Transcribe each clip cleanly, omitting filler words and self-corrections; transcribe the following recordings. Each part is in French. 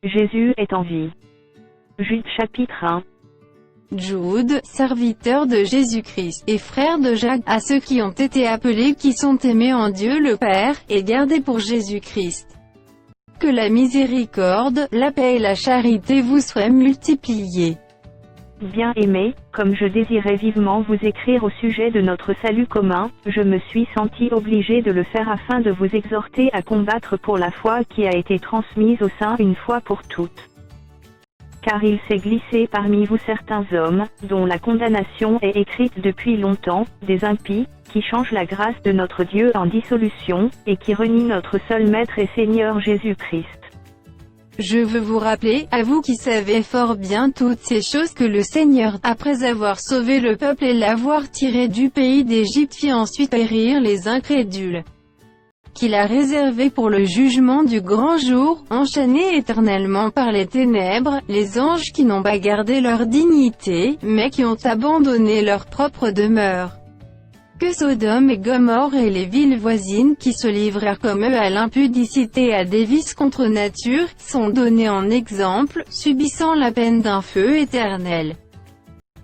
Jésus est en vie. Jude chapitre 1. Jude, serviteur de Jésus-Christ, et frère de Jacques, à ceux qui ont été appelés, qui sont aimés en Dieu le Père, et gardés pour Jésus-Christ. Que la miséricorde, la paix et la charité vous soient multipliées. Bien-aimés, comme je désirais vivement vous écrire au sujet de notre salut commun, je me suis senti obligé de le faire afin de vous exhorter à combattre pour la foi qui a été transmise aux saints une fois pour toutes. Car il s'est glissé parmi vous certains hommes, dont la condamnation est écrite depuis longtemps, des impies, qui changent la grâce de notre Dieu en dissolution, et qui renient notre seul Maître et Seigneur Jésus-Christ. Je veux vous rappeler, à vous qui savez fort bien toutes ces choses, que le Seigneur, après avoir sauvé le peuple et l'avoir tiré du pays d'Égypte, fit ensuite périr les incrédules, qu'il a réservé pour le jugement du grand jour, enchaînés éternellement par les ténèbres, les anges qui n'ont pas gardé leur dignité, mais qui ont abandonné leur propre demeure. Que Sodome et Gomorrhe et les villes voisines qui se livrèrent comme eux à l'impudicité et à des vices contre nature, sont donnés en exemple, subissant la peine d'un feu éternel.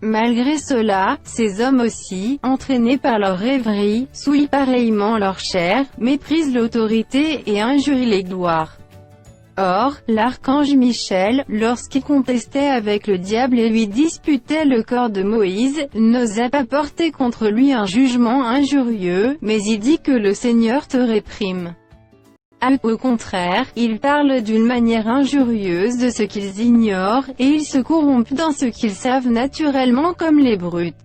Malgré cela, ces hommes aussi, entraînés par leur rêverie, souillent pareillement leur chair, méprisent l'autorité et injurient les gloires. Or, l'archange Michel, lorsqu'il contestait avec le diable et lui disputait le corps de Moïse, n'osa pas porter contre lui un jugement injurieux, mais il dit que le Seigneur te réprime. Au contraire, ils parlent d'une manière injurieuse de ce qu'ils ignorent, et ils se corrompent dans ce qu'ils savent naturellement comme les brutes.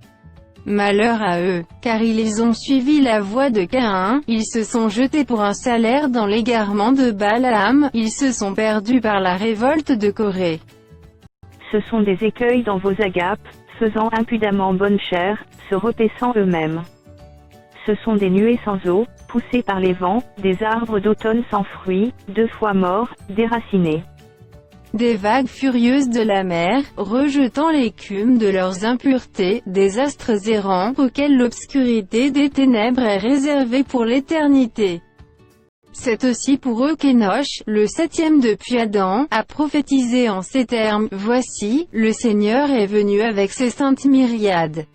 Malheur à eux, car ils ont suivi la voie de Caïn, ils se sont jetés pour un salaire dans l'égarement de Balaam, ils se sont perdus par la révolte de Corée. Ce sont des écueils dans vos agapes, faisant impudemment bonne chère, se repaissant eux-mêmes. Ce sont des nuées sans eau, poussées par les vents, des arbres d'automne sans fruits, 2 fois morts, déracinés. Des vagues furieuses de la mer, rejetant l'écume de leurs impuretés, des astres errants, auxquels l'obscurité des ténèbres est réservée pour l'éternité. C'est aussi pour eux qu'Enoch, le 7e depuis Adam, a prophétisé en ces termes, « Voici, le Seigneur est venu avec ses saintes myriades. »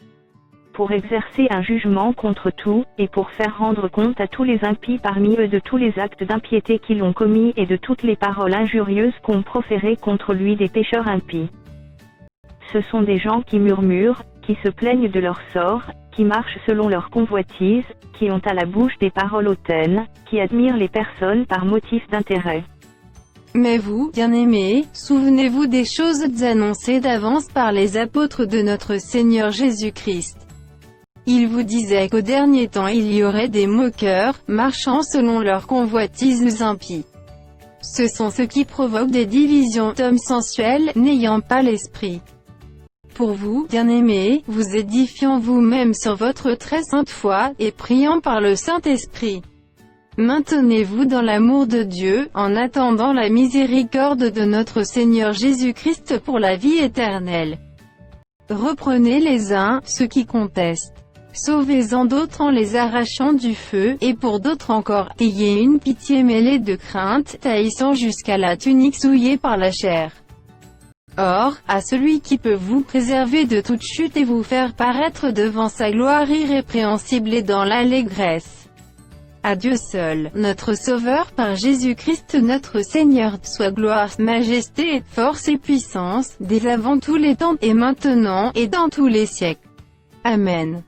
Pour exercer un jugement contre tout, et pour faire rendre compte à tous les impies parmi eux de tous les actes d'impiété qu'ils ont commis et de toutes les paroles injurieuses qu'ont proférées contre lui des pécheurs impies. Ce sont des gens qui murmurent, qui se plaignent de leur sort, qui marchent selon leur convoitise, qui ont à la bouche des paroles hautaines, qui admirent les personnes par motif d'intérêt. Mais vous, bien-aimés, souvenez-vous des choses annoncées d'avance par les apôtres de notre Seigneur Jésus-Christ. Ils vous disaient qu'au dernier temps il y aurait des moqueurs, marchant selon leurs convoitises impies. Ce sont ceux qui provoquent des divisions d'hommes sensuels, n'ayant pas l'esprit. Pour vous, bien-aimés, vous édifiant vous-même sur votre très sainte foi, et priant par le Saint-Esprit. Maintenez-vous dans l'amour de Dieu, en attendant la miséricorde de notre Seigneur Jésus-Christ pour la vie éternelle. Reprenez les uns, ceux qui contestent. Sauvez-en d'autres en les arrachant du feu, et pour d'autres encore, ayez une pitié mêlée de crainte, taillissant jusqu'à la tunique souillée par la chair. Or, à celui qui peut vous préserver de toute chute et vous faire paraître devant sa gloire irrépréhensible et dans l'allégresse. À Dieu seul, notre Sauveur par Jésus-Christ notre Seigneur, soit gloire, majesté, force et puissance, dès avant tous les temps, et maintenant, et dans tous les siècles. Amen.